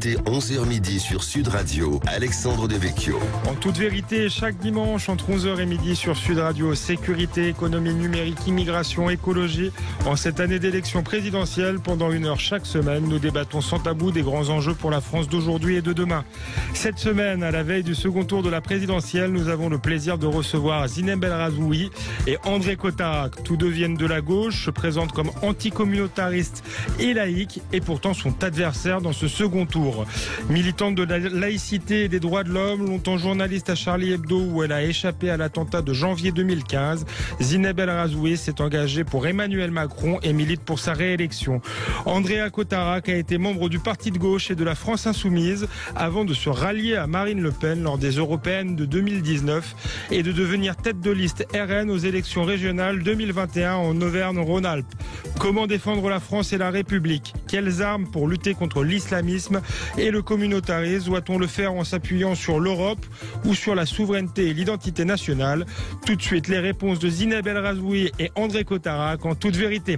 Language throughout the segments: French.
vérité, 11h midi sur Sud Radio, Alexandre Devecchio. En toute vérité, chaque dimanche entre 11h et midi sur Sud Radio, sécurité, économie numérique, immigration, écologie. En cette année d'élection présidentielle, pendant 1 heure chaque semaine, nous débattons sans tabou des grands enjeux pour la France d'aujourd'hui et de demain. Cette semaine, à la veille du second tour de la présidentielle, nous avons le plaisir de recevoir Zineb El Razoui et André Cotarac. Tous deux viennent de la gauche, se présentent comme anticommunautaristes et laïcs et pourtant sont adversaires dans ce second tour. Militante de la laïcité et des droits de l'homme, longtemps journaliste à Charlie Hebdo où elle a échappé à l'attentat de janvier 2015, Zineb El Razoui s'est engagée pour Emmanuel Macron et milite pour sa réélection. André Cotarac a été membre du Parti de gauche et de la France Insoumise avant de se rallier à Marine Le Pen lors des européennes de 2019 et de devenir tête de liste RN aux élections régionales 2021 en Auvergne-Rhône-Alpes. Comment défendre la France et la République? Quelles armes pour lutter contre l'islamisme et le communautarisme? Doit-on le faire en s'appuyant sur l'Europe ou sur la souveraineté et l'identité nationale? Tout de suite, les réponses de Zineb El Razoui et André Cotarac en toute vérité.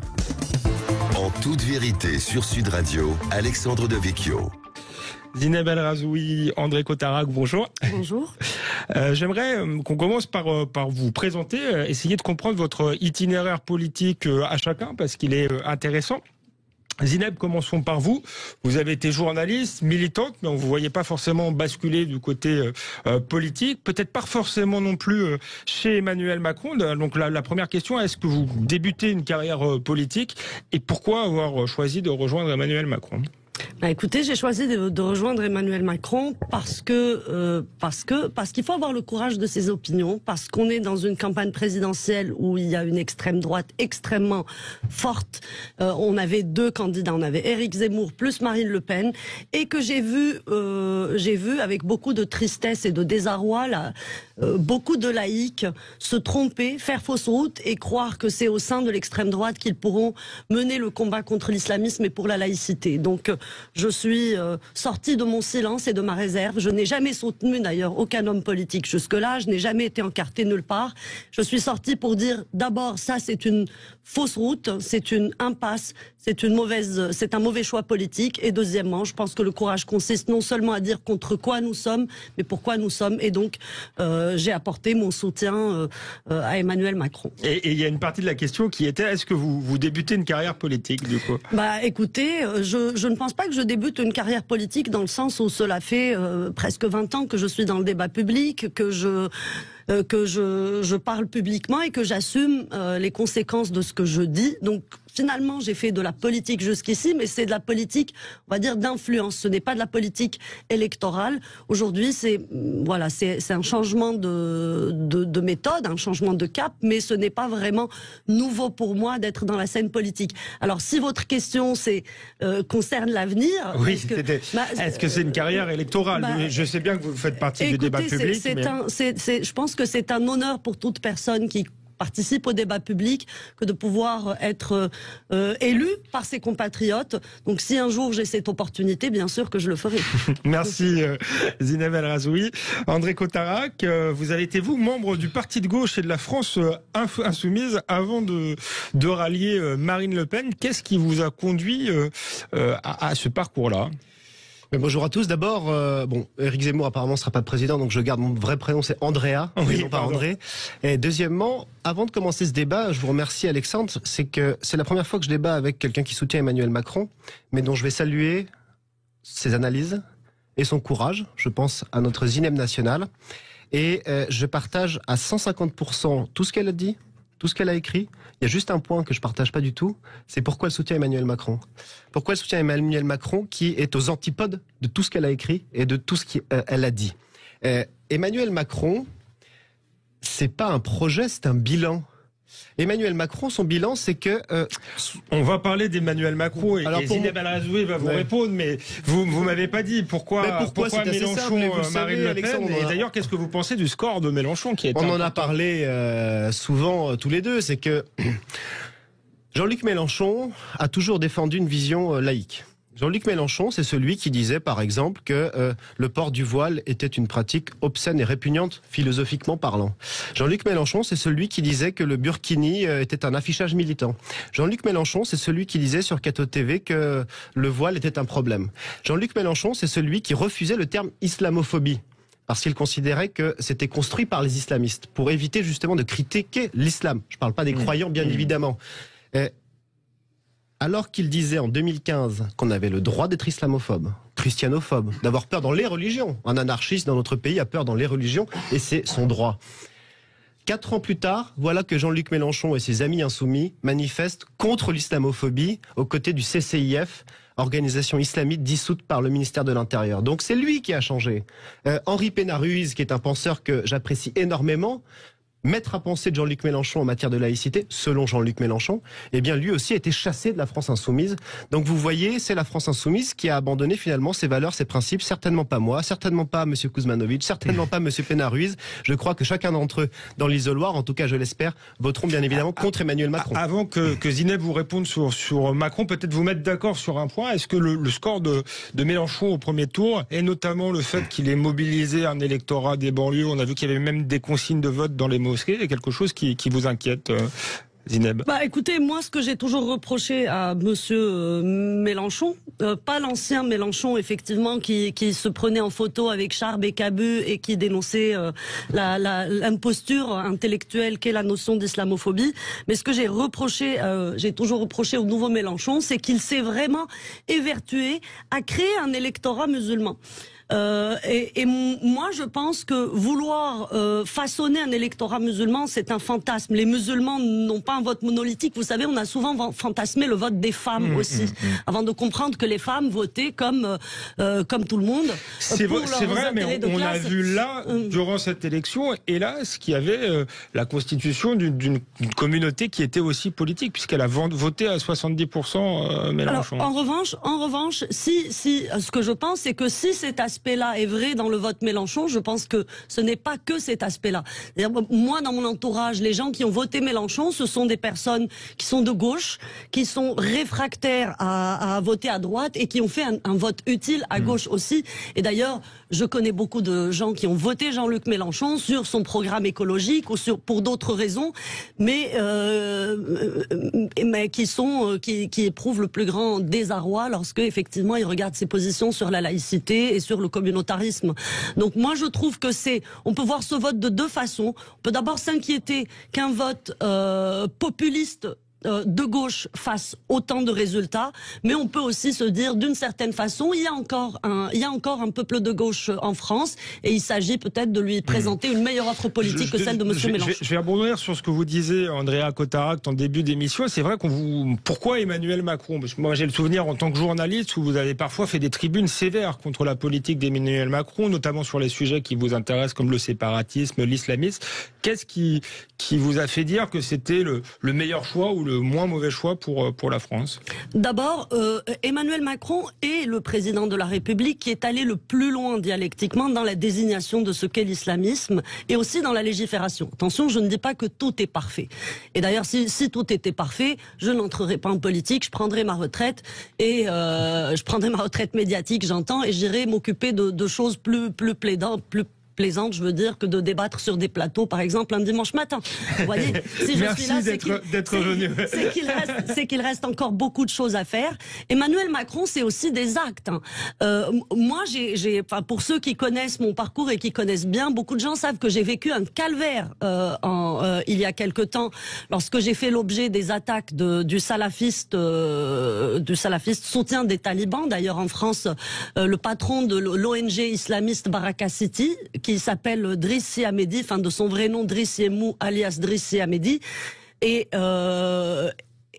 En toute vérité sur Sud Radio, Alexandre Devecchio. Zineb El Razoui, André Cotarac, bonjour. Bonjour. J'aimerais qu'on commence par vous présenter, essayer de comprendre votre itinéraire politique à chacun parce qu'il est intéressant. Zineb, commençons par vous. Vous avez été journaliste, militante, mais on vous voyait pas forcément basculer du côté politique, peut-être pas forcément non plus chez Emmanuel Macron. Donc la première question, est-ce que vous débutez une carrière politique et pourquoi avoir choisi de rejoindre Emmanuel Macron ? Bah écoutez, j'ai choisi de rejoindre Emmanuel Macron parce qu'il faut avoir le courage de ses opinions, parce qu'on est dans une campagne présidentielle où il y a une extrême droite extrêmement forte. On avait 2 candidats, on avait Éric Zemmour plus Marine Le Pen, et que j'ai vu avec beaucoup de tristesse et de désarroi là, beaucoup de laïcs se tromper, faire fausse route et croire que c'est au sein de l'extrême droite qu'ils pourront mener le combat contre l'islamisme et pour la laïcité. Donc je suis sortie de mon silence et de ma réserve. Je n'ai jamais soutenu d'ailleurs aucun homme politique jusque-là. Je n'ai jamais été encartée nulle part. Je suis sortie pour dire d'abord ça c'est une fausse route, c'est une impasse, c'est un mauvais choix politique. Et deuxièmement, je pense que le courage consiste non seulement à dire contre quoi nous sommes, mais pourquoi nous sommes. Et donc j'ai apporté mon soutien à Emmanuel Macron. Et il y a une partie de la question qui était est-ce que vous débutez une carrière politique du coup ? Bah écoutez, je ne pense pas que je débute une carrière politique dans le sens où cela fait presque 20 ans que je suis dans le débat public, que je parle publiquement et que j'assume les conséquences de ce que je dis. Donc finalement, j'ai fait de la politique jusqu'ici, mais c'est de la politique, on va dire, d'influence. Ce n'est pas de la politique électorale. Aujourd'hui, c'est un changement de méthode, un changement de cap, mais ce n'est pas vraiment nouveau pour moi d'être dans la scène politique. Alors, si votre question concerne l'avenir, oui, est-ce que c'est une carrière électorale? Je sais bien que vous faites partie du débat public. Je pense que c'est un honneur pour toute personne qui participe au débat public que de pouvoir être élu par ses compatriotes. Donc si un jour j'ai cette opportunité, bien sûr que je le ferai. Merci Zineb El Razoui. André Cotarac, vous avez été membre du Parti de gauche et de la France Insoumise avant de rallier Marine Le Pen. Qu'est-ce qui vous a conduit à ce parcours-là ? Bonjour à tous. D'abord, Éric Zemmour apparemment ne sera pas président, donc je garde mon vrai prénom, c'est Andrea, non pas André. Et deuxièmement, avant de commencer ce débat, je vous remercie Alexandre, c'est la première fois que je débat avec quelqu'un qui soutient Emmanuel Macron, mais dont je vais saluer ses analyses et son courage. Je pense à notre Zineb nationale. Et je partage à 150% tout ce qu'elle a dit, tout ce qu'elle a écrit. Il y a juste un point que je partage pas du tout, c'est pourquoi elle soutient Emmanuel Macron. Pourquoi elle soutient Emmanuel Macron qui est aux antipodes de tout ce qu'elle a écrit et de tout ce qu'elle a dit. Emmanuel Macron, c'est pas un projet, c'est un bilan. Emmanuel Macron, son bilan, c'est que... On va parler d'Emmanuel Macron et Zineb El Razoui va vous répondre, mais vous m'avez pas dit pourquoi Mélenchon, Marine Le Pen. Et d'ailleurs, qu'est-ce que vous pensez du score de Mélenchon qui est On en a parlé souvent tous les deux, c'est que Jean-Luc Mélenchon a toujours défendu une vision laïque. Jean-Luc Mélenchon, c'est celui qui disait, par exemple, que le port du voile était une pratique obscène et répugnante, philosophiquement parlant. Jean-Luc Mélenchon, c'est celui qui disait que le burkini était un affichage militant. Jean-Luc Mélenchon, c'est celui qui disait sur Cato TV que le voile était un problème. Jean-Luc Mélenchon, c'est celui qui refusait le terme islamophobie, parce qu'il considérait que c'était construit par les islamistes, pour éviter justement de critiquer l'islam. Je ne parle pas des croyants, bien évidemment. Alors qu'il disait en 2015 qu'on avait le droit d'être islamophobe, christianophobe, d'avoir peur dans les religions. Un anarchiste dans notre pays a peur dans les religions et c'est son droit. 4 ans plus tard, voilà que Jean-Luc Mélenchon et ses amis insoumis manifestent contre l'islamophobie aux côtés du CCIF, organisation islamite dissoute par le ministère de l'Intérieur. Donc c'est lui qui a changé. Henri Pénard-Ruiz, qui est un penseur que j'apprécie énormément, maître à penser de Jean-Luc Mélenchon en matière de laïcité, selon Jean-Luc Mélenchon, eh bien lui aussi a été chassé de la France insoumise. Donc vous voyez, c'est la France insoumise qui a abandonné finalement ses valeurs, ses principes. Certainement pas moi, certainement pas M. Kuzmanovic, certainement pas M. Pénard-Ruiz. Je crois que chacun d'entre eux, dans l'isoloir, en tout cas je l'espère, voteront bien évidemment contre Emmanuel Macron. Avant que Zineb vous réponde sur Macron, peut-être vous mettre d'accord sur un point. Est-ce que le score de Mélenchon au premier tour, et notamment le fait qu'il ait mobilisé un électorat des banlieues, on a vu qu'il y avait même des consignes de vote dans les mosquées, c'est quelque chose qui vous inquiète, Zineb? Écoutez, moi, ce que j'ai toujours reproché à Monsieur Mélenchon, pas l'ancien Mélenchon, effectivement, qui se prenait en photo avec Charb et Cabu et qui dénonçait l'imposture intellectuelle qu'est la notion d'islamophobie, mais ce que j'ai toujours reproché au nouveau Mélenchon, c'est qu'il s'est vraiment évertué à créer un électorat musulman. Moi, je pense que vouloir façonner un électorat musulman, c'est un fantasme. Les musulmans n'ont pas un vote monolithique. Vous savez, on a souvent fantasmé le vote des femmes aussi, avant de comprendre que les femmes votaient comme tout le monde. C'est vrai, mais on a vu là, durant cette élection, hélas, qu'il y avait la constitution d'une communauté qui était aussi politique, puisqu'elle a voté à 70% Mélenchon. Alors, en revanche, si ce que je pense, c'est que si cet aspect-là est vrai dans le vote Mélenchon, je pense que ce n'est pas que cet aspect-là. Moi, dans mon entourage, les gens qui ont voté Mélenchon, ce sont des personnes qui sont de gauche, qui sont réfractaires à voter à droite et qui ont fait un vote utile à gauche aussi. Et d'ailleurs, je connais beaucoup de gens qui ont voté Jean-Luc Mélenchon sur son programme écologique ou pour d'autres raisons, mais qui éprouvent le plus grand désarroi lorsque effectivement ils regardent ses positions sur la laïcité et sur le communautarisme. Donc moi je trouve que on peut voir ce vote de deux façons. On peut d'abord s'inquiéter qu'un vote populiste de gauche fasse autant de résultats, mais on peut aussi se dire d'une certaine façon, il y a encore un peuple de gauche en France et il s'agit peut-être de lui présenter une meilleure offre politique que celle de M. Mélenchon. Je vais rebondir sur ce que vous disiez, Andrea Cotaract, en début d'émission. C'est vrai pourquoi Emmanuel Macron? Parce que moi j'ai le souvenir en tant que journaliste où vous avez parfois fait des tribunes sévères contre la politique d'Emmanuel Macron, notamment sur les sujets qui vous intéressent comme le séparatisme, l'islamisme. Qu'est-ce qui vous a fait dire que c'était le meilleur choix ou le moins mauvais choix pour la France? D'abord, Emmanuel Macron est le président de la République qui est allé le plus loin dialectiquement dans la désignation de ce qu'est l'islamisme et aussi dans la légifération. Attention, je ne dis pas que tout est parfait. Et d'ailleurs, si tout était parfait, je n'entrerais pas en politique, je prendrais ma retraite et je prendrais ma retraite médiatique, j'entends, et j'irais m'occuper de choses plus plaisante, je veux dire, que de débattre sur des plateaux, par exemple, un dimanche matin. Vous voyez, si je suis là, c'est qu'il reste encore beaucoup de choses à faire. Emmanuel Macron, c'est aussi des actes. Moi, pour ceux qui connaissent mon parcours et qui connaissent bien, beaucoup de gens savent que j'ai vécu un calvaire il y a quelque temps, lorsque j'ai fait l'objet des attaques du salafiste soutien des talibans. D'ailleurs, en France, le patron de l'ONG islamiste Baraka City, qui s'appelle Drissi Hamedi, enfin de son vrai nom Drissi Emou alias Drissi Hamedi,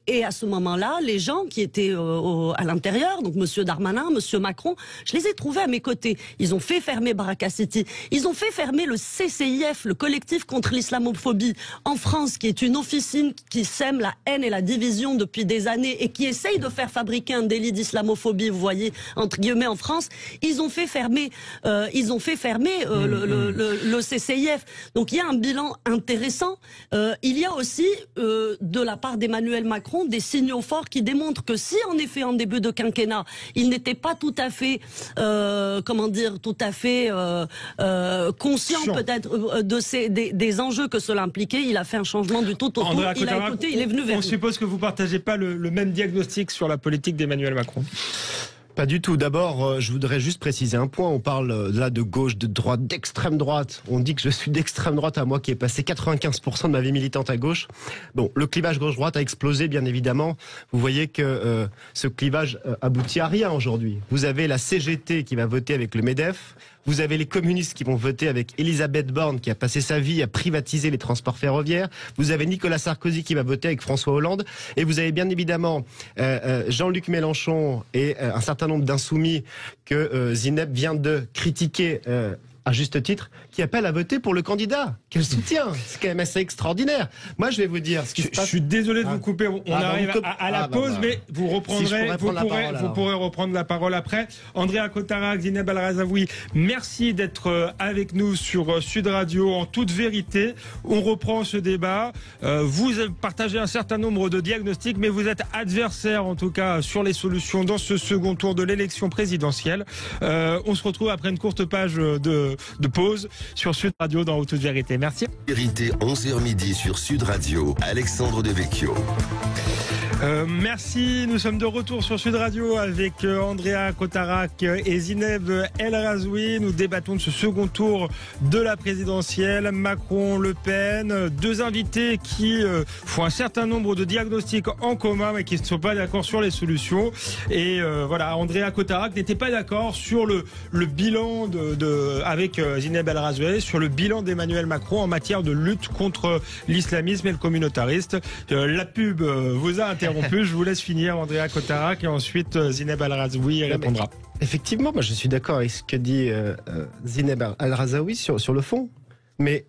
et à ce moment-là, les gens qui étaient à l'intérieur, donc Monsieur Darmanin, Monsieur Macron, je les ai trouvés à mes côtés. Ils ont fait fermer Baraka City. Ils ont fait fermer le CCIF, le collectif contre l'islamophobie en France, qui est une officine qui sème la haine et la division depuis des années et qui essaye de faire fabriquer un délit d'islamophobie, vous voyez, entre guillemets en France. Ils ont fait fermer, le CCIF. Donc il y a un bilan intéressant. Il y a aussi, de la part d'Emmanuel Macron, Macron des signaux forts qui démontrent que si en effet en début de quinquennat il n'était pas tout à fait conscient peut-être des enjeux que cela impliquait, il a fait un changement du tout au tout. Il a écouté, il est venu vers nous. On suppose que vous partagez pas le même diagnostic sur la politique d'Emmanuel Macron. Pas du tout. D'abord, je voudrais juste préciser un point. On parle là de gauche, de droite, d'extrême droite. On dit que je suis d'extrême droite à moi qui ai passé 95% de ma vie militante à gauche. Bon, le clivage gauche-droite a explosé, bien évidemment. Vous voyez que ce clivage aboutit à rien aujourd'hui. Vous avez la CGT qui va voter avec le MEDEF. Vous avez les communistes qui vont voter avec Elisabeth Borne qui a passé sa vie à privatiser les transports ferroviaires. Vous avez Nicolas Sarkozy qui va voter avec François Hollande. Et vous avez bien évidemment Jean-Luc Mélenchon et un certain nombre d'insoumis que Zineb vient de critiquer à juste titre, qui appellent à voter pour le candidat. Quel soutien! C'est quand même assez extraordinaire. Moi, je vais vous dire ce qui se passe. Je suis désolé de vous couper. On arrive à la pause, mais vous reprendrez, vous pourrez reprendre la parole après. Andrea Cotarac, Zineb El Razaoui, merci d'être avec nous sur Sud Radio en toute vérité. On reprend ce débat. Vous partagez un certain nombre de diagnostics, mais vous êtes adversaire en tout cas sur les solutions dans ce second tour de l'élection présidentielle. On se retrouve après une courte page de pause sur Sud Radio dans Toute Vérité. Merci. Vérité 11h midi sur Sud Radio. Alexandre Devecchio. Merci, nous sommes de retour sur Sud Radio avec Andrea Cotarac et Zineb El Razaoui. Nous débattons de ce second tour de la présidentielle, Macron-Le Pen, deux invités qui font un certain nombre de diagnostics en commun mais qui ne sont pas d'accord sur les solutions. Et voilà, Andrea Cotarac n'était pas d'accord sur le bilan avec Zineb El Razaoui, sur le bilan d'Emmanuel Macron en matière de lutte contre l'islamisme et le communautariste. La pub vous a interrompu. Je vous laisse finir, Andrea Cotarac, et ensuite Zineb El Razaoui répondra. Effectivement, moi je suis d'accord avec ce que dit Zineb El Razaoui sur le fond, mais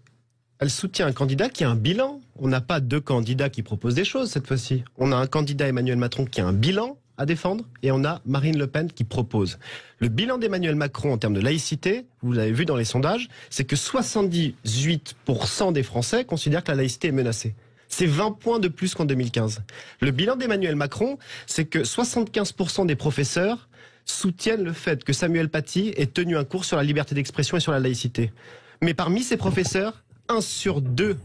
elle soutient un candidat qui a un bilan. On n'a pas deux candidats qui proposent des choses cette fois-ci. On a un candidat Emmanuel Macron qui a un bilan à défendre et on a Marine Le Pen qui propose. Le bilan d'Emmanuel Macron en termes de laïcité, vous l'avez vu dans les sondages, c'est que 78% des Français considèrent que la laïcité est menacée. C'est 20 points de plus qu'en 2015. Le bilan d'Emmanuel Macron, c'est que 75% des professeurs soutiennent le fait que Samuel Paty ait tenu un cours sur la liberté d'expression et sur la laïcité. Mais parmi ces professeurs, 1 sur 2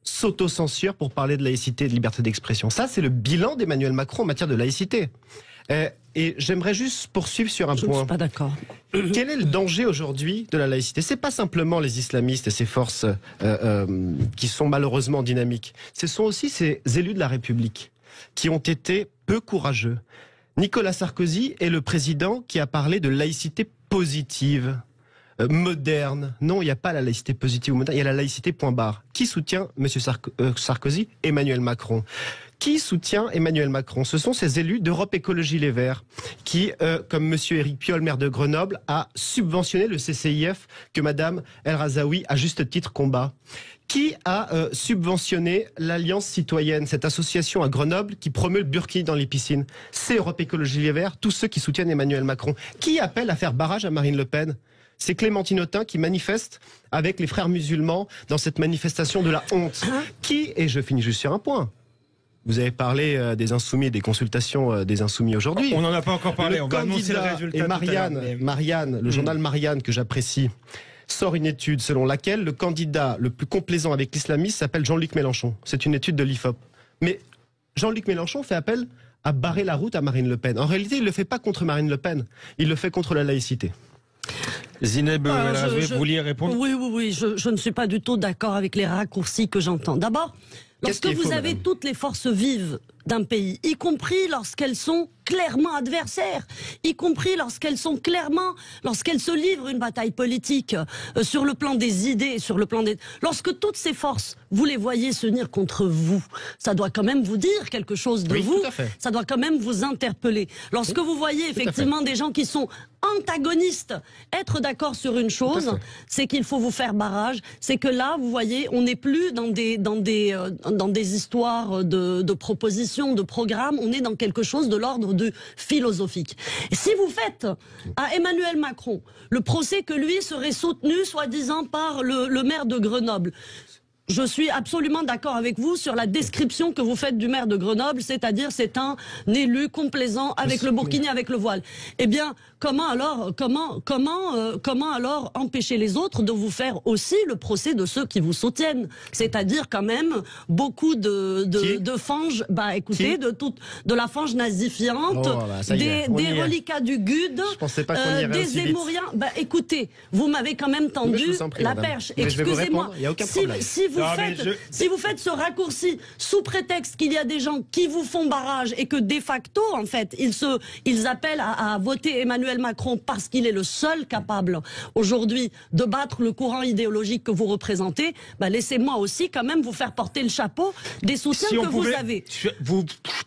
s'auto-censure pour parler de laïcité et de liberté d'expression. Ça, c'est le bilan d'Emmanuel Macron en matière de laïcité. Et j'aimerais juste poursuivre sur un point. Je ne suis pas d'accord. Quel est le danger aujourd'hui de la laïcité? C'est pas simplement les islamistes et ces forces qui sont malheureusement dynamiques. Ce sont aussi ces élus de la République qui ont été peu courageux. Nicolas Sarkozy est le président qui a parlé de laïcité positive, moderne. Non, il n'y a pas la laïcité positive ou moderne, il y a la laïcité point barre. Qui soutient M. Sarkozy? Emmanuel Macron. Qui soutient Emmanuel Macron? Ce sont ces élus d'Europe Écologie Les Verts qui, comme M. Éric Piolle, maire de Grenoble, a subventionné le CCIF que Mme El Razaoui, à juste titre, combat. Qui a subventionné l'Alliance citoyenne, cette association à Grenoble qui promeut le burkini dans les piscines? C'est Europe Écologie Les Verts, tous ceux qui soutiennent Emmanuel Macron. Qui appelle à faire barrage à Marine Le Pen? C'est Clémentine Autain qui manifeste avec les frères musulmans dans cette manifestation de la honte. Qui, et je finis juste sur un point, vous avez parlé des insoumis et des consultations des insoumis aujourd'hui. On n'en a pas encore parlé, on va annoncer le résultat. Et Marianne, le journal Marianne que j'apprécie, sort une étude selon laquelle le candidat le plus complaisant avec l'islamisme s'appelle Jean-Luc Mélenchon. C'est une étude de l'IFOP. Mais Jean-Luc Mélenchon fait appel à barrer la route à Marine Le Pen. En réalité, il ne le fait pas contre Marine Le Pen, il le fait contre la laïcité. Zineb, vous vouliez répondre? Oui, je ne suis pas du tout d'accord avec les raccourcis que j'entends. D'abord, lorsque vous avez toutes les forces vives d'un pays, y compris lorsqu'elles sont clairement adversaires, y compris lorsqu'elles se livrent une bataille politique sur le plan des idées, lorsque toutes ces forces, vous les voyez s'unir contre vous, ça doit quand même vous dire quelque chose de vous, ça doit quand même vous interpeller. Lorsque vous voyez effectivement des gens qui sont antagonistes être d'accord sur une chose, c'est qu'il faut vous faire barrage, c'est que là, vous voyez, on n'est plus dans des histoires de propositions, de programmes, on est dans quelque chose de l'ordre de philosophique. Et si vous faites à Emmanuel Macron le procès que lui serait soutenu, soi-disant, par le maire de Grenoble, Je suis absolument d'accord avec vous sur la description que vous faites du maire de Grenoble, c'est-à-dire c'est un élu complaisant avec le burkini, avec le voile. Eh bien, comment alors empêcher les autres de vous faire aussi le procès de ceux qui vous soutiennent? C'est-à-dire quand même beaucoup de fanges, écoutez, de la fange nazifiante, des reliquats du GUD, des émouriens. Écoutez, vous m'avez quand même tendu la perche. Excusez-moi. Si vous faites ce raccourci sous prétexte qu'il y a des gens qui vous font barrage et que de facto, en fait, ils appellent à voter Emmanuel Macron parce qu'il est le seul capable aujourd'hui de battre le courant idéologique que vous représentez, laissez-moi aussi quand même vous faire porter le chapeau des soutiens que vous avez. Je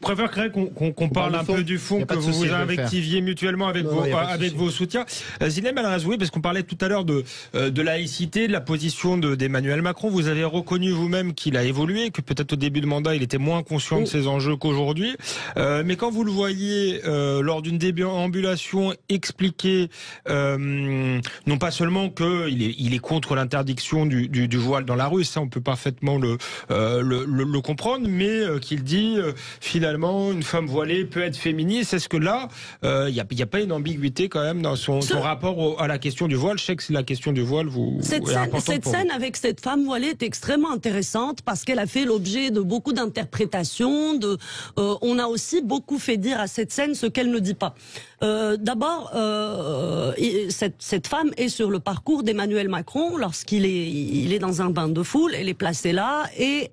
préférerais qu'on parle un peu du fond, que vous vous invectiviez mutuellement avec vos soutiens. Zinem El Razoui, parce qu'on parlait tout à l'heure de laïcité, de la position d'Emmanuel Macron. Vous avez reconnu vous-même qu'il a évolué, que peut-être au début de mandat il était moins conscient de ces enjeux qu'aujourd'hui. Mais quand vous le voyez lors d'une déambulation expliquer non pas seulement qu'il est contre l'interdiction du voile dans la rue, ça on peut parfaitement le comprendre, mais qu'il dit finalement une femme voilée peut être féministe. Est-ce que là il n'y a pas une ambiguïté quand même dans son rapport à la question du voile? Je sais que c'est la question du voile cette scène avec cette femme voilée est extrêmement intéressante parce qu'elle a fait l'objet de beaucoup d'interprétations. On a aussi beaucoup fait dire à cette scène ce qu'elle ne dit pas. D'abord, cette femme est sur le parcours d'Emmanuel Macron lorsqu'il est dans un bain de foule. Elle est placée là et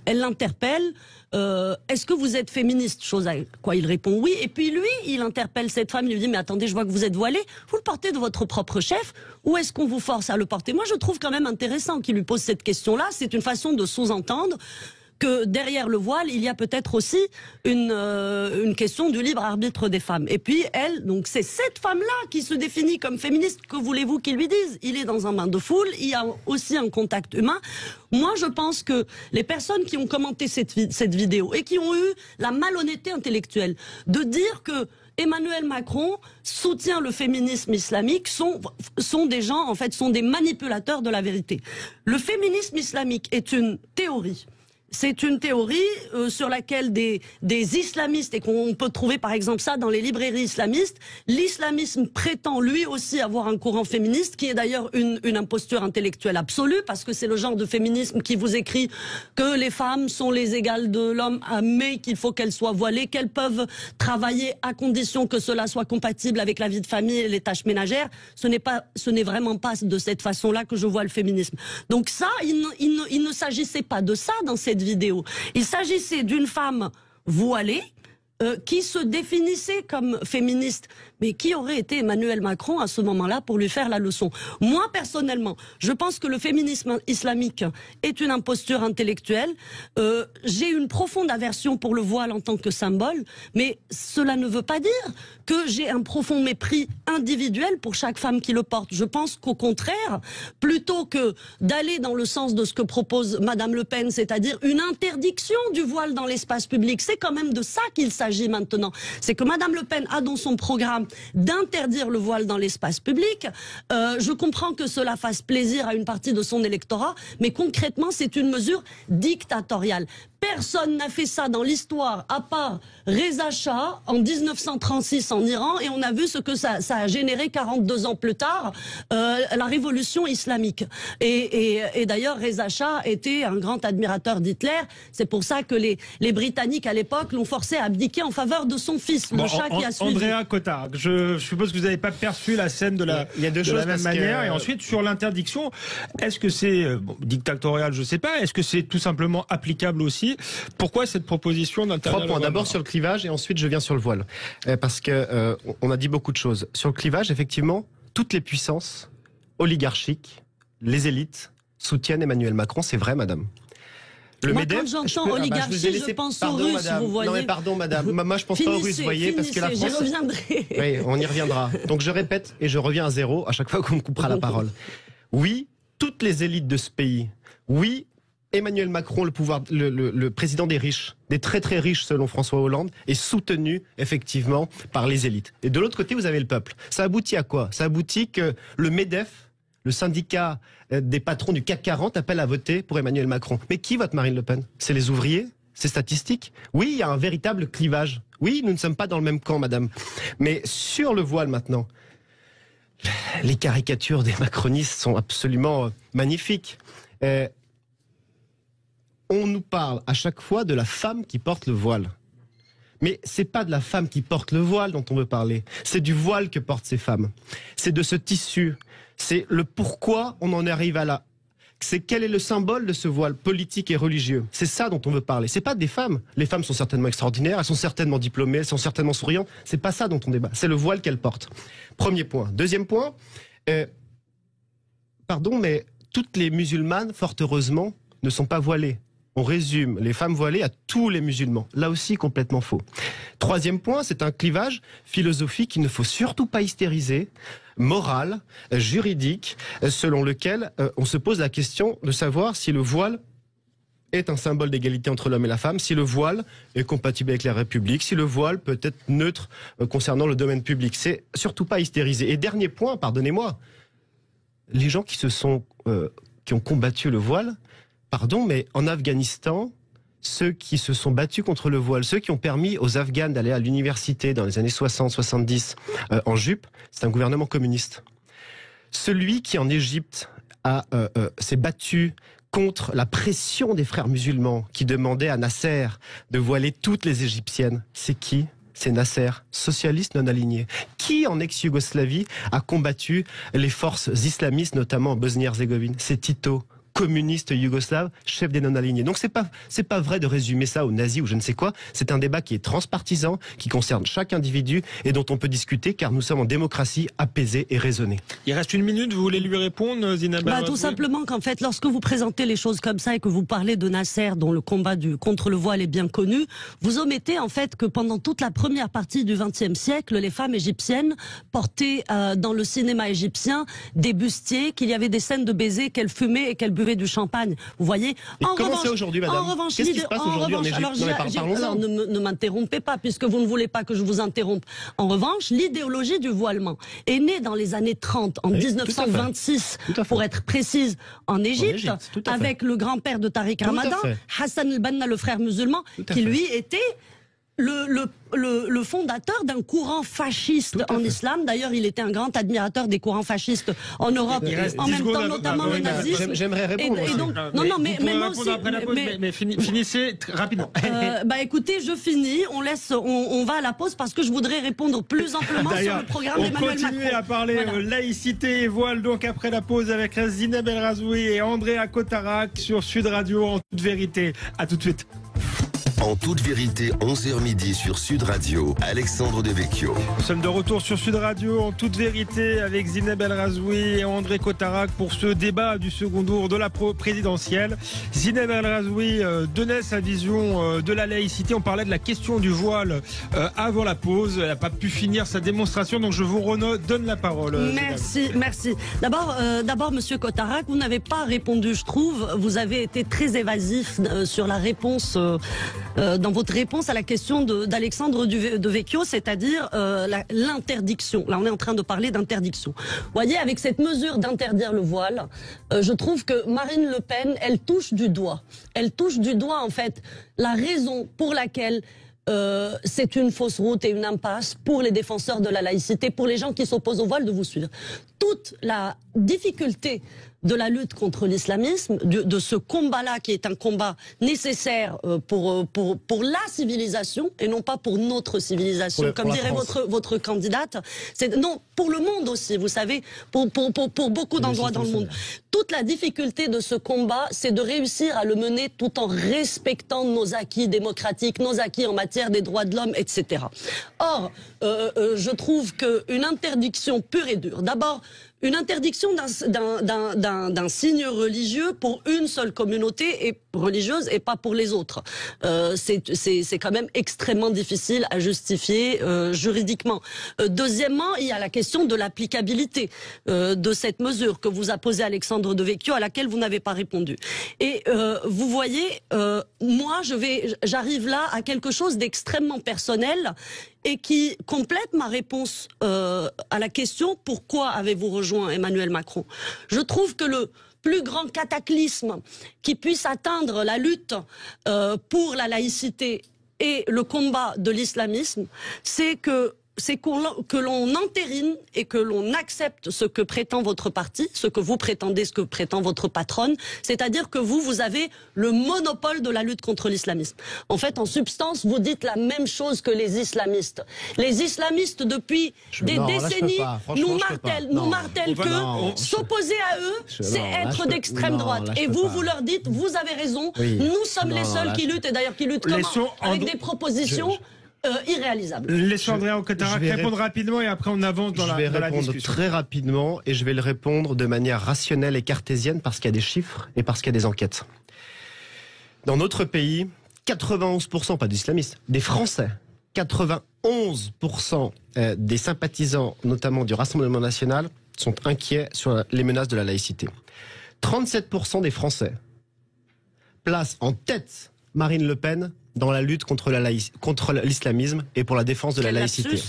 elle l'interpelle. Est-ce que vous êtes féministe? Chose à quoi il répond oui. Et puis lui, il interpelle cette femme, il lui dit mais attendez, je vois que vous êtes voilée, vous le portez de votre propre chef ou est-ce qu'on vous force à le porter? Moi je trouve quand même intéressant qu'il lui pose cette question-là. C'est une façon de sous-entendre que derrière le voile, il y a peut-être aussi une question du libre arbitre des femmes. Et puis elle, donc c'est cette femme-là qui se définit comme féministe. Que voulez-vous qu'il lui dise? Il est dans un bain de foule, il y a aussi un contact humain. Moi, je pense que les personnes qui ont commenté cette vidéo et qui ont eu la malhonnêteté intellectuelle de dire que Emmanuel Macron soutient le féminisme islamique sont des gens, en fait, sont des manipulateurs de la vérité. Le féminisme islamique est une théorie. C'est une théorie sur laquelle des islamistes, et qu'on peut trouver par exemple ça dans les librairies islamistes, l'islamisme prétend lui aussi avoir un courant féministe, qui est d'ailleurs une imposture intellectuelle absolue, parce que c'est le genre de féminisme qui vous écrit que les femmes sont les égales de l'homme, mais qu'il faut qu'elles soient voilées, qu'elles peuvent travailler à condition que cela soit compatible avec la vie de famille et les tâches ménagères. Ce n'est vraiment pas de cette façon-là que je vois le féminisme. Donc ça, il ne s'agissait pas de ça dans cette vidéo. Il s'agissait d'une femme voilée qui se définissait comme féministe. Mais qui aurait été Emmanuel Macron à ce moment-là pour lui faire la leçon? Moi, personnellement, je pense que le féminisme islamique est une imposture intellectuelle. J'ai une profonde aversion pour le voile en tant que symbole, mais cela ne veut pas dire que j'ai un profond mépris individuel pour chaque femme qui le porte. Je pense qu'au contraire, plutôt que d'aller dans le sens de ce que propose Madame Le Pen, c'est-à-dire une interdiction du voile dans l'espace public, c'est quand même de ça qu'il s'agit maintenant. C'est que Madame Le Pen a dans son programme d'interdire le voile dans l'espace public. Je comprends que cela fasse plaisir à une partie de son électorat, mais concrètement, c'est une mesure dictatoriale. Personne n'a fait ça dans l'histoire, à part Reza Shah en 1936 en Iran, et on a vu ce que ça a généré 42 ans plus tard, la révolution islamique. Et d'ailleurs, Reza Shah était un grand admirateur d'Hitler. C'est pour ça que les Britanniques à l'époque l'ont forcé à abdiquer en faveur de son fils, le Shah qui a suivi. Andrea Cotard, je suppose que vous n'avez pas perçu la scène de la même manière. Et ensuite, sur l'interdiction, est-ce que c'est dictatorial? Je ne sais pas. Est-ce que c'est tout simplement applicable aussi? Pourquoi cette proposition d'interdire? 3 points. D'abord sur le clivage et ensuite je viens sur le voile. Parce que on a dit beaucoup de choses. Sur le clivage, effectivement, toutes les puissances oligarchiques, les élites, soutiennent Emmanuel Macron. C'est vrai, madame. Moi, quand j'entends oligarchie, je pense aux Russes, madame. Vous voyez. Non, mais pardon, madame. Moi, je pense pas aux Russes, vous voyez, parce que la France... J'y reviendrai. Oui, on y reviendra. Donc, je répète et je reviens à zéro à chaque fois qu'on me coupera la parole. Oui, toutes les élites de ce pays. Oui, Emmanuel Macron, le président des riches, des très très riches selon François Hollande, est soutenu effectivement par les élites. Et de l'autre côté, vous avez le peuple. Ça aboutit à quoi? Ça aboutit que le MEDEF, le syndicat des patrons du CAC 40 appelle à voter pour Emmanuel Macron. Mais qui vote Marine Le Pen? C'est les ouvriers? C'est statistique? Oui, il y a un véritable clivage. Oui, nous ne sommes pas dans le même camp, madame. Mais sur le voile maintenant, les caricatures des macronistes sont absolument magnifiques. On nous parle à chaque fois de la femme qui porte le voile. Mais c'est pas de la femme qui porte le voile dont on veut parler. C'est du voile que portent ces femmes. C'est de ce tissu. C'est le pourquoi on en arrive à là. C'est quel est le symbole de ce voile politique et religieux. C'est ça dont on veut parler. C'est pas des femmes. Les femmes sont certainement extraordinaires, elles sont certainement diplômées, elles sont certainement souriantes. C'est pas ça dont on débat. C'est le voile qu'elles portent. Premier point. Deuxième point. Pardon, mais toutes les musulmanes, fort heureusement, ne sont pas voilées. On résume les femmes voilées à tous les musulmans. Là aussi, complètement faux. Troisième point, c'est un clivage philosophique qu'il ne faut surtout pas hystériser, moral, juridique, selon lequel on se pose la question de savoir si le voile est un symbole d'égalité entre l'homme et la femme, si le voile est compatible avec la République, si le voile peut être neutre concernant le domaine public. C'est surtout pas hystérisé. Et dernier point, pardonnez-moi, les gens qui ont combattu le voile, pardon, mais en Afghanistan, ceux qui se sont battus contre le voile, ceux qui ont permis aux Afghans d'aller à l'université dans les années 60-70 en jupe, c'est un gouvernement communiste. Celui qui en Égypte s'est battu contre la pression des frères musulmans qui demandaient à Nasser de voiler toutes les Égyptiennes, c'est qui ? C'est Nasser, socialiste non aligné. Qui en ex-Yougoslavie a combattu les forces islamistes, notamment en Bosnie-Herzégovine? C'est Tito, communiste yougoslave, chef des non-alignés. Donc c'est pas vrai de résumer ça aux nazis ou je ne sais quoi. C'est un débat qui est transpartisan, qui concerne chaque individu et dont on peut discuter car nous sommes en démocratie apaisée et raisonnée. Il reste une minute, vous voulez lui répondre, Zineb? Tout simplement qu'en fait, lorsque vous présentez les choses comme ça et que vous parlez de Nasser, dont le combat contre le voile est bien connu, vous omettez en fait que pendant toute la première partie du XXe siècle, les femmes égyptiennes portaient dans le cinéma égyptien des bustiers, qu'il y avait des scènes de baisers, qu'elles fumaient et qu'elles buvaient du champagne. Vous voyez. Comment c'est aujourd'hui, madame? Qu'est-ce qui se passe aujourd'hui en Égypte? Alors, ne m'interrompez pas, puisque vous ne voulez pas que je vous interrompe. En revanche, l'idéologie du voilement est née dans les années 30, en 1926, pour être précise, en Égypte, avec le grand-père de Tariq Ramadan, Hassan el-Banna, le frère musulman, qui lui était le fondateur d'un courant fasciste en islam. D'ailleurs, il était un grand admirateur des courants fascistes en Europe, en même temps notamment le nazisme. J'aimerais répondre. Mais moi aussi. Après la pause, mais finissez rapidement. Écoutez, je finis. On va à la pause parce que je voudrais répondre plus amplement sur le programme d'Emmanuel Macron. On continue à parler laïcité et voile donc après la pause avec Zineb El Razoui et Andrea Cotarac sur Sud Radio en toute vérité. À tout de suite. En toute vérité, 11h midi sur Sud Radio, Alexandre Devecchio. Nous sommes de retour sur Sud Radio en toute vérité avec Zineb El Razoui et André Cotarac pour ce débat du second tour de la présidentielle. Zineb El Razoui donnait sa vision de la laïcité. On parlait de la question du voile avant la pause. Elle n'a pas pu finir sa démonstration, donc je vous donne la parole. Merci. D'abord, monsieur Cotarac, vous n'avez pas répondu, je trouve. Vous avez été très évasif sur la réponse dans votre réponse à la question d'Alexandre Devecchio, c'est-à-dire l'interdiction. Là, on est en train de parler d'interdiction. Vous voyez, avec cette mesure d'interdire le voile, je trouve que Marine Le Pen, elle touche du doigt. Elle touche du doigt, en fait, la raison pour laquelle c'est une fausse route et une impasse pour les défenseurs de la laïcité, pour les gens qui s'opposent au voile, de vous suivre. Toute la difficulté de la lutte contre l'islamisme, de ce combat-là qui est un combat nécessaire pour la civilisation et non pas pour notre civilisation, comme dirait votre candidate. Non, pour le monde aussi, vous savez, pour beaucoup d'endroits dans le monde. Toute la difficulté de ce combat, c'est de réussir à le mener tout en respectant nos acquis démocratiques, nos acquis en matière des droits de l'homme, etc. Or, je trouve qu'une interdiction pure et dure, d'abord, une interdiction d'un signe religieux pour une seule communauté et religieuse et pas pour les autres. C'est quand même extrêmement difficile à justifier juridiquement. Deuxièmement, il y a la question de l'applicabilité de cette mesure que vous a posée Alexandre Devecchio, à laquelle vous n'avez pas répondu. Et vous voyez, moi, j'arrive là à quelque chose d'extrêmement personnel et qui complète ma réponse à la question « Pourquoi avez-vous rejoint ?» rejoint Emmanuel Macron. Je trouve que le plus grand cataclysme qui puisse atteindre la lutte pour la laïcité et le combat de l'islamisme, c'est que l'on entérine et que l'on accepte ce que prétend votre parti, ce que vous prétendez, ce que prétend votre patronne, c'est-à-dire que vous avez le monopole de la lutte contre l'islamisme. En fait, en substance, vous dites la même chose que les islamistes. Les islamistes, depuis des décennies, nous martèlent que s'opposer à eux, c'est être d'extrême droite. Et vous leur dites, vous avez raison, nous sommes les seuls qui luttent, et d'ailleurs qui luttent comment ? Avec des propositions irréalisable. Laissons Andrea Alcantara répondre rapidement et après on avance dans la discussion. Je vais répondre très rapidement et je vais le répondre de manière rationnelle et cartésienne parce qu'il y a des chiffres et parce qu'il y a des enquêtes. Dans notre pays, 91%, pas d'islamistes, des Français, 91% des sympathisants, notamment du Rassemblement national, sont inquiets sur les menaces de la laïcité. 37% des Français placent en tête Marine Le Pen dans la lutte contre l'islamisme et pour la défense de la laïcité.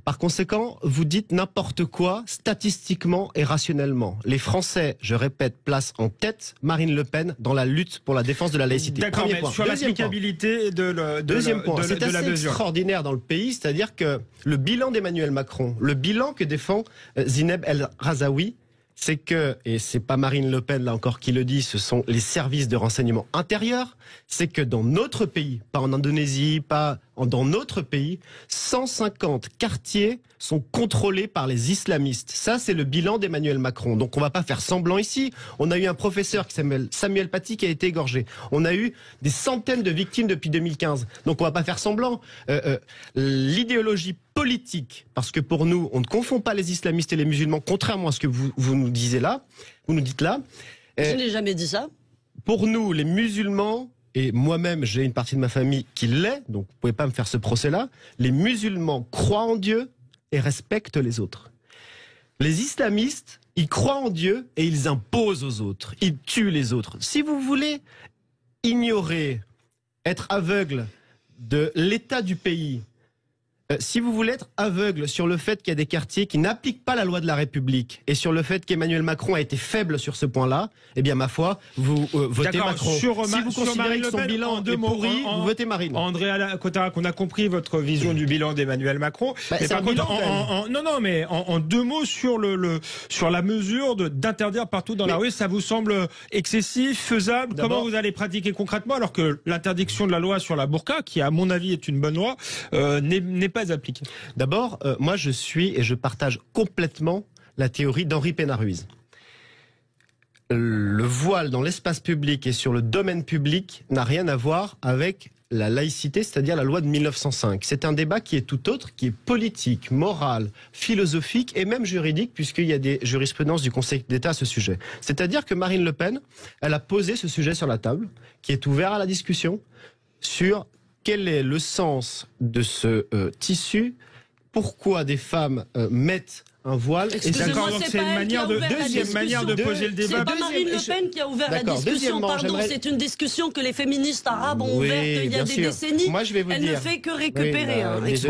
Par conséquent, vous dites n'importe quoi statistiquement et rationnellement. Les Français, je répète, placent en tête Marine Le Pen dans la lutte pour la défense de la laïcité. D'accord, mais sur l'applicabilité de la mesure. C'est assez extraordinaire dans le pays, c'est-à-dire que le bilan d'Emmanuel Macron, le bilan que défend Zineb El Razaoui, c'est que, et c'est pas Marine Le Pen là encore qui le dit, ce sont les services de renseignement intérieurs, c'est que dans notre pays, pas en Indonésie, dans notre pays, 150 quartiers sont contrôlés par les islamistes. Ça, c'est le bilan d'Emmanuel Macron. Donc on va pas faire semblant ici. On a eu un professeur qui s'appelle Samuel Paty qui a été égorgé. On a eu des centaines de victimes depuis 2015. Donc on va pas faire semblant. L'idéologie politique, parce que pour nous, on ne confond pas les islamistes et les musulmans, contrairement à ce que vous nous dites là. Je n'ai jamais dit ça. Pour nous, les musulmans, et moi-même, j'ai une partie de ma famille qui l'est, donc vous ne pouvez pas me faire ce procès-là, les musulmans croient en Dieu et respectent les autres. Les islamistes, ils croient en Dieu et ils imposent aux autres, ils tuent les autres. Si vous voulez ignorer, être aveugle de l'état du pays, si vous voulez être aveugle sur le fait qu'il y a des quartiers qui n'appliquent pas la loi de la République et sur le fait qu'Emmanuel Macron a été faible sur ce point-là, eh bien ma foi, vous votez Macron. Si vous considérez que son bilan est pourri, vous votez Marine. Andrea Alcantara, on a compris votre vision du bilan d'Emmanuel Macron. Mais par contre, en deux mots sur la mesure d'interdire partout dans la rue, ça vous semble excessif, faisable? Comment vous allez pratiquer concrètement alors que l'interdiction de la loi sur la burqa, qui à mon avis est une bonne loi, n'est pas appliquée? D'abord, moi je suis et je partage complètement la théorie d'Henri Pénard-Ruiz. Le voile dans l'espace public et sur le domaine public n'a rien à voir avec la laïcité, c'est-à-dire la loi de 1905. C'est un débat qui est tout autre, qui est politique, moral, philosophique et même juridique, puisqu'il y a des jurisprudences du Conseil d'État à ce sujet. C'est-à-dire que Marine Le Pen, elle a posé ce sujet sur la table, qui est ouvert à la discussion sur quel est le sens de ce tissu, pourquoi des femmes mettent un voile. Excusez-moi, c'est une manière de poser le débat. C'est pas Marine Le Pen qui a ouvert la discussion, pardon, c'est une discussion que les féministes arabes ont ouverte il y a des décennies. Moi, je vais vous Elle dire. ne fait que récupérer.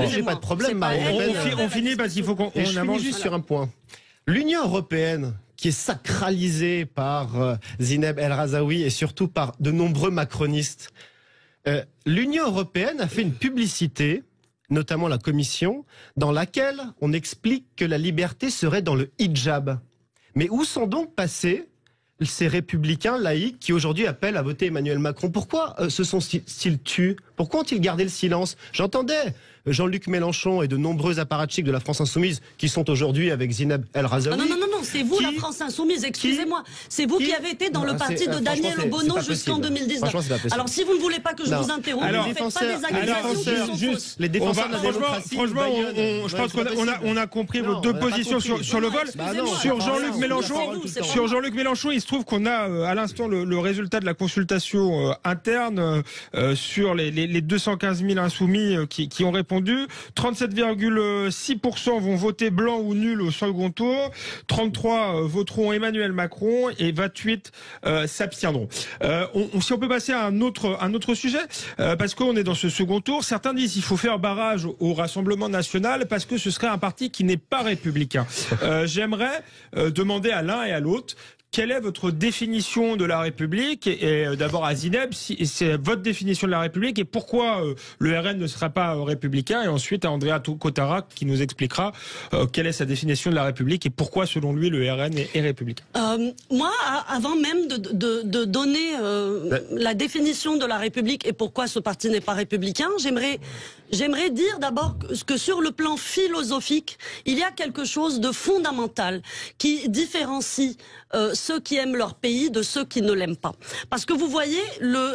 J'ai pas de problème, Marine Le Pen. On finit parce qu'il faut qu'on avance. Je finis juste sur un point. L'Union européenne, qui est sacralisée par Zineb El Razaoui et surtout par de nombreux macronistes, l'Union européenne a fait une publicité, notamment la Commission, dans laquelle on explique que la liberté serait dans le hijab. Mais où sont donc passés ces républicains laïcs qui aujourd'hui appellent à voter Emmanuel Macron? Pourquoi se sont-ils tus? Pourquoi ont-ils gardé le silence? J'entendais Jean-Luc Mélenchon et de nombreux apparatchiks de la France Insoumise qui sont aujourd'hui avec Zineb El Razaoui. Non, c'est vous la France Insoumise, excusez-moi. C'est vous qui avez été dans le parti de Daniel Obono jusqu'en 2019. Alors si vous ne voulez pas que je vous interrompe, ne faites pas des accusations qui sont fausses. Les défenseurs de la démocratie. Franchement, je pense qu'on a compris vos deux positions sur le vol. Sur Jean-Luc Mélenchon, il se trouve qu'on a à l'instant le résultat de la consultation interne sur les 215 000 insoumis qui ont répondu répondu. 37,6% vont voter blanc ou nul au second tour. 33 voteront Emmanuel Macron et 28 s'abstiendront. Si on peut passer à un autre sujet, parce qu'on est dans ce second tour, certains disent qu'il faut faire barrage au Rassemblement national parce que ce serait un parti qui n'est pas républicain. J'aimerais demander à l'un et à l'autre, quelle est votre définition de la République? Et d'abord à Zineb, si c'est votre définition de la République et pourquoi le RN ne sera pas républicain? Et ensuite à Andrea Cotara qui nous expliquera quelle est sa définition de la République et pourquoi selon lui le RN est républicain. Moi, avant même de donner la définition de la République et pourquoi ce parti n'est pas républicain, j'aimerais dire d'abord que sur le plan philosophique, il y a quelque chose de fondamental qui différencie ceux qui aiment leur pays de ceux qui ne l'aiment pas. Parce que vous voyez,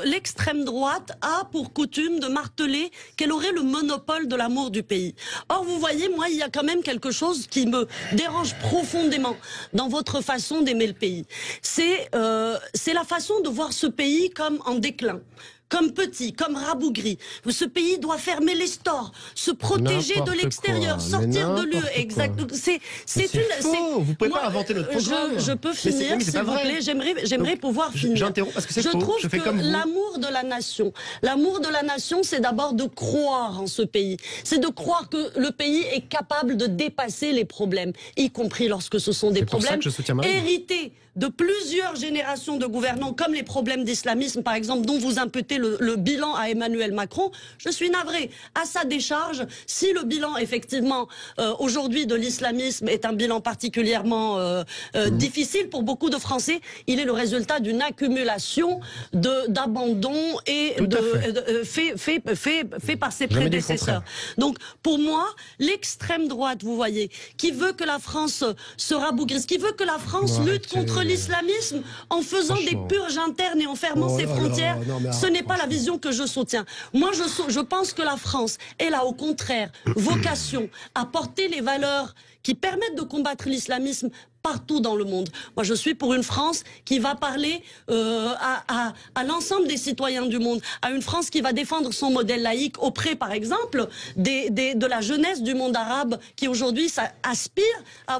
l'extrême droite a pour coutume de marteler qu'elle aurait le monopole de l'amour du pays. Or, vous voyez, moi, il y a quand même quelque chose qui me dérange profondément dans votre façon d'aimer le pays. C'est la façon de voir ce pays comme en déclin. Comme petit, comme rabougri. Ce pays doit fermer les stores, se protéger de l'extérieur, sortir de l'UE. Exact. C'est faux. Vous pouvez pas inventer notre programme. Je peux finir, s'il vous plaît. J'aimerais pouvoir finir. J'interromps parce que c'est faux. Je trouve que l'amour de la nation, c'est d'abord de croire en ce pays. C'est de croire que le pays est capable de dépasser les problèmes, y compris lorsque ce sont des problèmes hérités de plusieurs générations de gouvernants, comme les problèmes d'islamisme, par exemple, dont vous imputez le bilan à Emmanuel Macron. Je suis navrée. À sa décharge, si le bilan, effectivement, aujourd'hui de l'islamisme est un bilan particulièrement difficile pour beaucoup de Français, il est le résultat d'une accumulation d'abandon et fait par ses prédécesseurs. Donc, pour moi, l'extrême droite, vous voyez, qui veut que la France se rabougrisse, qui veut que la France lutte contre l'islamisme en faisant des purges internes et en fermant ses frontières, ce n'est pas la vision que je soutiens. Moi, je pense que la France, elle a au contraire vocation à porter les valeurs qui permettent de combattre l'islamisme partout dans le monde. Moi, je suis pour une France qui va parler à l'ensemble des citoyens du monde, à une France qui va défendre son modèle laïque auprès, par exemple, de la jeunesse du monde arabe qui aujourd'hui aspire à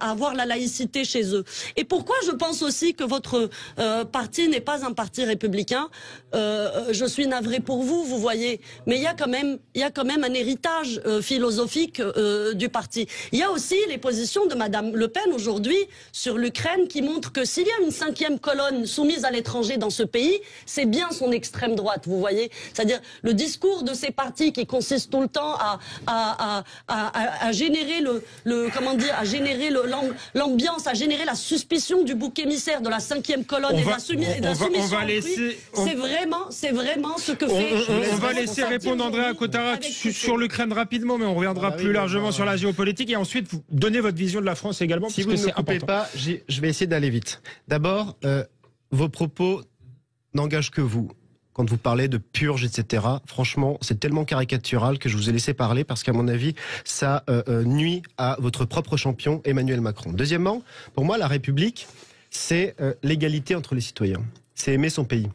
avoir la laïcité chez eux. Et pourquoi je pense aussi que votre parti n'est pas un parti républicain? Je suis navrée pour vous, vous voyez, mais il y a quand même un héritage philosophique du parti. Il y a aussi les positions de Madame Le Pen aujourd'hui sur l'Ukraine qui montre que s'il y a une 5e colonne soumise à l'étranger dans ce pays, c'est bien son extrême droite, vous voyez. C'est-à-dire le discours de ces partis qui consiste tout le temps à générer l'ambiance, à générer la suspicion du bouc émissaire de la 5e colonne et de la soumission. C'est vraiment ce que fait. On va laisser répondre Andrea Cotara sur l'Ukraine rapidement, mais on reviendra plus largement sur la géopolitique et ensuite vous donnez votre vision de la France également. Si vous ne me coupez pas, je vais essayer d'aller vite. D'abord, vos propos n'engagent que vous. Quand vous parlez de purge, etc., franchement, c'est tellement caricatural que je vous ai laissé parler parce qu'à mon avis, ça nuit à votre propre champion, Emmanuel Macron. Deuxièmement, pour moi, la République, c'est l'égalité entre les citoyens. C'est aimer son pays.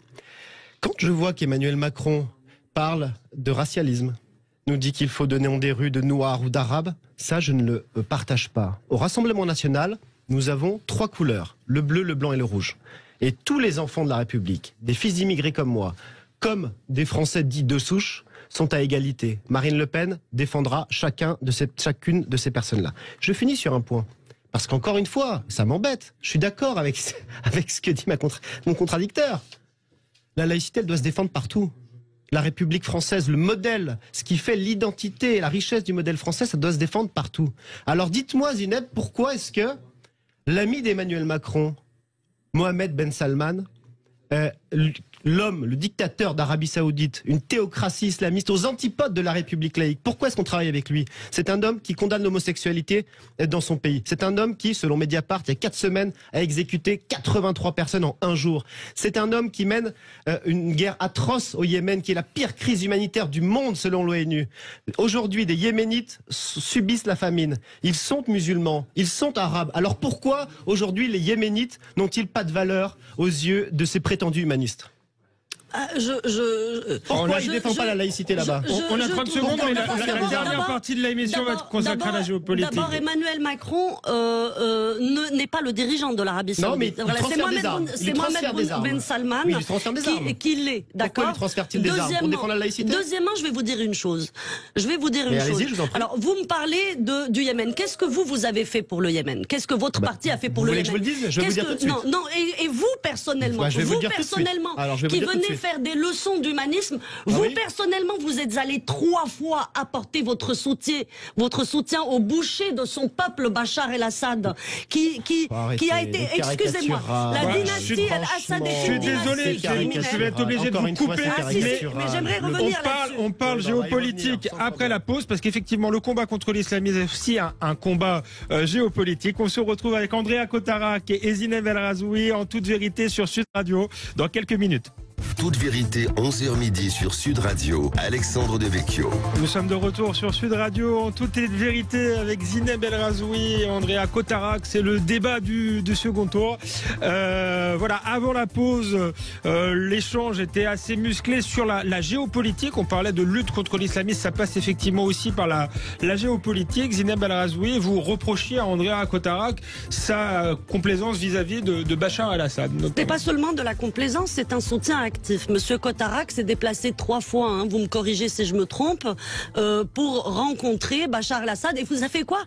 Quand je vois qu'Emmanuel Macron parle de racialisme, nous dit qu'il faut donner des rues de noirs ou d'arabes, ça je ne le partage pas. Au Rassemblement national, nous avons 3 couleurs, le bleu, le blanc et le rouge. Et tous les enfants de la République, des fils d'immigrés comme moi, comme des Français dits de souche, sont à égalité. Marine Le Pen défendra chacune de ces personnes-là. Je finis sur un point. Parce qu'encore une fois, ça m'embête. Je suis d'accord avec ce que dit mon contradicteur. La laïcité, elle doit se défendre partout. La République française, le modèle, ce qui fait l'identité et la richesse du modèle français, ça doit se défendre partout. Alors dites-moi, Zineb, pourquoi est-ce que l'ami d'Emmanuel Macron, Mohamed Ben Salman, l'homme, le dictateur d'Arabie Saoudite, une théocratie islamiste aux antipodes de la République laïque. Pourquoi est-ce qu'on travaille avec lui? C'est un homme qui condamne l'homosexualité dans son pays. C'est un homme qui, selon Mediapart, il y a 4 semaines, a exécuté 83 personnes en 1 jour. C'est un homme qui mène une guerre atroce au Yémen, qui est la pire crise humanitaire du monde, selon l'ONU. Aujourd'hui, des Yéménites subissent la famine. Ils sont musulmans, ils sont arabes. Alors pourquoi, aujourd'hui, les Yéménites n'ont-ils pas de valeur aux yeux de ces prétendus humanistes? Pourquoi il ne défend pas la laïcité là-bas? On a 30 secondes, mais la dernière partie de l'émission va être consacrée à la géopolitique. D'abord, Emmanuel Macron n'est pas le dirigeant de l'Arabie Saoudite. Non, mais c'est Mohamed Ben Salman qui l'est. D'accord. Pourquoi lui transfère-t-il des armes? Pour défendre la laïcité? Deuxièmement, je vais vous dire une chose. Alors, vous me parlez du Yémen. Qu'est-ce que vous avez fait pour le Yémen? Qu'est-ce que votre parti a fait pour le Yémen? Vous voulez que je vous le dise? Je vais vous dire tout de suite. Non, et vous personnellement, qui venez faire des leçons d'humanisme, vous personnellement, vous êtes allé 3 fois apporter votre soutien au boucher de son peuple, Bachar el-Assad, qui a été, excusez-moi, la dynastie el-Assad est une dynastie criminelle. Je vais être obligé de vous couper. Mais j'aimerais revenir là-dessus. On parle géopolitique après la pause, parce qu'effectivement, le combat contre l'islamisme est aussi un combat géopolitique. On se retrouve avec Andrea Cotarac et Zineb El Razoui en toute vérité sur Sud Radio dans quelques minutes. Toute vérité, 11h midi sur Sud Radio, Alexandre Devecchio. Nous sommes de retour sur Sud Radio en toute vérité avec Zineb El Razoui et Andrea Cotarac. C'est le débat du second tour. Voilà, avant la pause, l'échange était assez musclé sur la géopolitique. On parlait de lutte contre l'islamisme. Ça passe effectivement aussi par la géopolitique. Zineb El Razoui, vous reprochiez à Andrea Cotarac sa complaisance vis-à-vis de Bachar el-Assad. C'est pas seulement de la complaisance, c'est un soutien actif. Monsieur Cotarac s'est déplacé 3 fois, vous me corrigez si je me trompe, pour rencontrer Bachar el-Assad. Et vous avez fait quoi?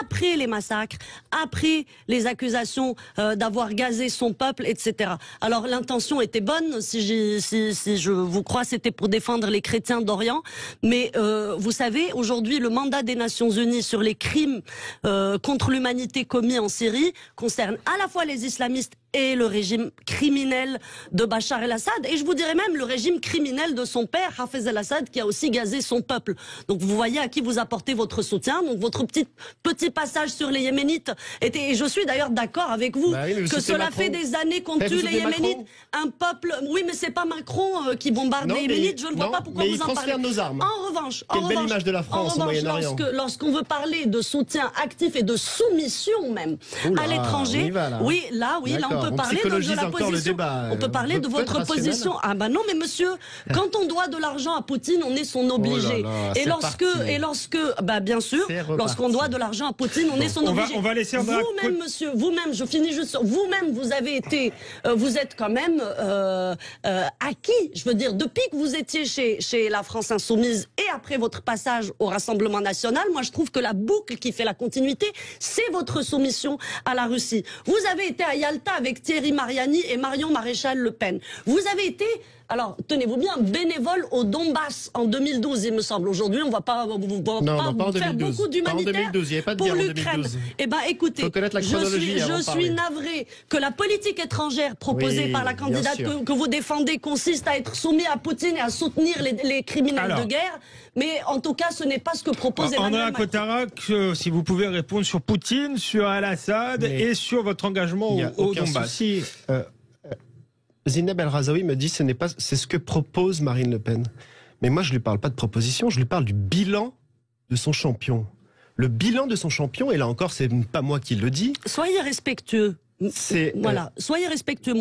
Après les massacres, après les accusations d'avoir gazé son peuple, etc. Alors l'intention était bonne, si je vous crois, c'était pour défendre les chrétiens d'Orient. Mais vous savez, aujourd'hui, le mandat des Nations Unies sur les crimes contre l'humanité commis en Syrie concerne à la fois les islamistes et le régime criminel de Bachar el-Assad, et je vous dirais même le régime criminel de son père, Hafez el-Assad, qui a aussi gazé son peuple. Donc vous voyez à qui vous apportez votre soutien. Donc votre petit passage sur les Yéménites était, et je suis d'ailleurs d'accord avec vous, que cela Macron. Fait des années qu'on tue les Yéménites, un peuple. Oui, mais c'est pas Macron qui bombarde les Yéménites. Je ne vois pas pourquoi vous en parlez. Nos armes. En revanche, quelle belle image de la France au Moyen-Orient. Lorsqu'on veut parler de soutien actif et de soumission même à l'étranger, là on peut parler de la position. On peut parler de votre position. Ah bah non, mais monsieur, quand on doit de l'argent à Poutine, on est son obligé. Et lorsque, bien sûr, lorsqu'on doit de l'argent à Poutine, on est son obligé. On va laisser vous-même, monsieur, je finis juste sur vous-même, vous avez été, vous êtes quand même acquis. Je veux dire, depuis que vous étiez chez la France Insoumise et après votre passage au Rassemblement National, moi je trouve que la boucle qui fait la continuité, c'est votre soumission à la Russie. Vous avez été à Yalta avec Thierry Mariani et Marion Maréchal Le Pen. Vous avez été, alors tenez-vous bien, bénévole au Donbass en 2012, il me semble. Aujourd'hui, on ne va pas faire beaucoup d'humanitaire pour l'Ukraine. Eh bien, écoutez, je suis navré que la politique étrangère proposée par la candidate que vous défendez consiste à être soumis à Poutine et à soutenir les criminels de guerre. Mais en tout cas, ce n'est pas ce que propose Emmanuel Macron. Cotarac, si vous pouvez répondre sur Poutine, sur Al-Assad et sur votre engagement au Donbass. Zineb El Razoui me dit c'est ce que propose Marine Le Pen. Mais moi, je ne lui parle pas de proposition, je lui parle du bilan de son champion. Le bilan de son champion, et là encore, c'est pas moi qui le dis. Soyez respectueux. Soyez respectueux.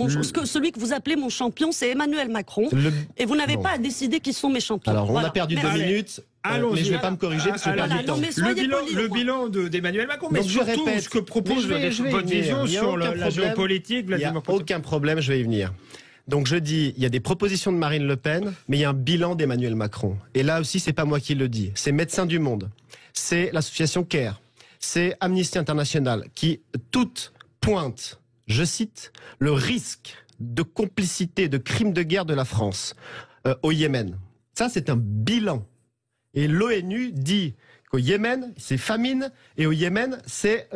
Celui que vous appelez mon champion, c'est Emmanuel Macron. Et vous n'avez pas à décider qui sont mes champions. Alors, on a perdu 2 minutes. Mais je ne vais pas me corriger parce que j'ai perdu du temps. Le bilan d'Emmanuel Macron, mais surtout ce que propose votre vision sur la géopolitique. Il n'y a aucun problème, je vais y venir. Donc je dis, il y a des propositions de Marine Le Pen, mais il y a un bilan d'Emmanuel Macron. Et là aussi, c'est pas moi qui le dis. C'est Médecins du Monde, c'est l'association CARE, c'est Amnesty International qui toutes pointe, je cite, le risque de complicité de crimes de guerre de la France au Yémen. Ça, c'est un bilan. Et l'ONU dit qu'au Yémen, c'est famine, et au Yémen, c'est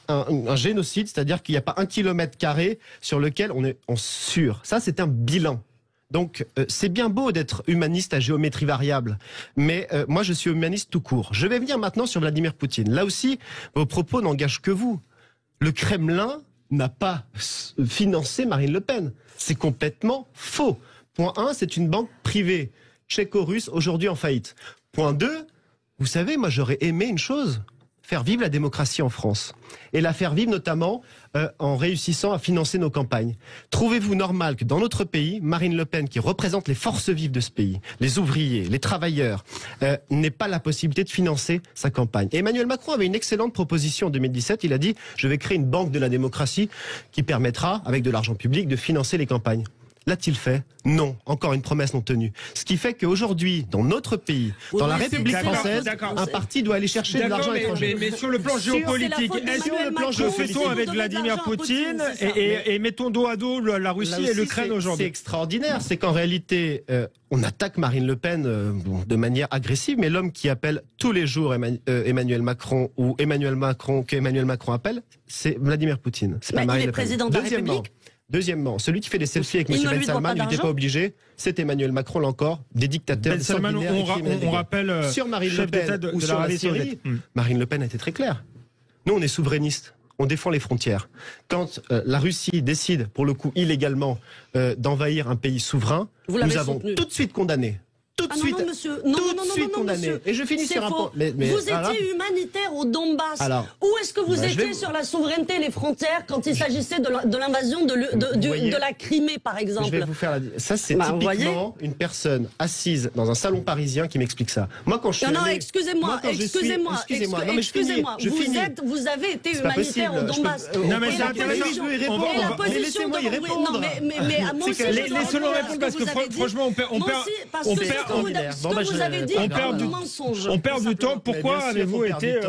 un génocide, c'est-à-dire qu'il n'y a pas 1 km² sur lequel on est sûr. Ça, c'est un bilan. Donc, c'est bien beau d'être humaniste à géométrie variable, mais moi, je suis humaniste tout court. Je vais venir maintenant sur Vladimir Poutine. Là aussi, vos propos n'engagent que vous. Le Kremlin n'a pas financé Marine Le Pen. C'est complètement faux. Point 1, c'est une banque privée tchéco-russe, aujourd'hui en faillite. Point 2, vous savez, moi j'aurais aimé une chose, faire vivre la démocratie en France. Et la faire vivre notamment en réussissant à financer nos campagnes. Trouvez-vous normal que dans notre pays, Marine Le Pen, qui représente les forces vives de ce pays, les ouvriers, les travailleurs, n'ait pas la possibilité de financer sa campagne? Et Emmanuel Macron avait une excellente proposition en 2017. Il a dit « Je vais créer une banque de la démocratie qui permettra, avec de l'argent public, de financer les campagnes ». L'a-t-il fait? Non. Encore une promesse non tenue. Ce qui fait qu'aujourd'hui, dans notre pays, dans la République française, un parti doit aller chercher de l'argent étranger. Mais sur le plan géopolitique, est-ce que fait-on avec Vladimir Poutine et mettons dos à dos la Russie et l'Ukraine aujourd'hui? C'est extraordinaire. C'est qu'en réalité, on attaque Marine Le Pen de manière agressive, mais l'homme qui appelle tous les jours Emmanuel Macron ou Emmanuel Macron qu'Emmanuel Macron appelle, c'est Vladimir Poutine. C'est pas Marine Le Pen. Il est président de la République. Deuxièmement, celui qui fait des selfies avec M. Ben Salman, il n'était pas obligé. C'est Emmanuel Macron, là encore, des dictateurs. Ben Salman, on rappelle sur Marine Le Pen ou sur la Syrie, Marine Le Pen a été très claire. Nous, on est souverainistes. On défend les frontières. Quand la Russie décide, pour le coup illégalement, d'envahir un pays souverain, nous avons tout de suite condamné. Tout de suite, non, monsieur. Non, condamné. Monsieur. Et je finis sur un point. Mais vous étiez humanitaire au Donbass. Où est-ce que vous étiez sur la souveraineté et les frontières quand il s'agissait de l'invasion de la Crimée, par exemple? Je vais vous faire ça, c'est typiquement une personne assise dans un salon parisien qui m'explique ça. Moi, quand je suis excusez-moi. Vous avez été humanitaire au Donbass. Non, mais c'est intéressant. Laissez-moi y répondre. Laissez-le répondre parce que franchement, on perd du temps. Pourquoi avez-vous été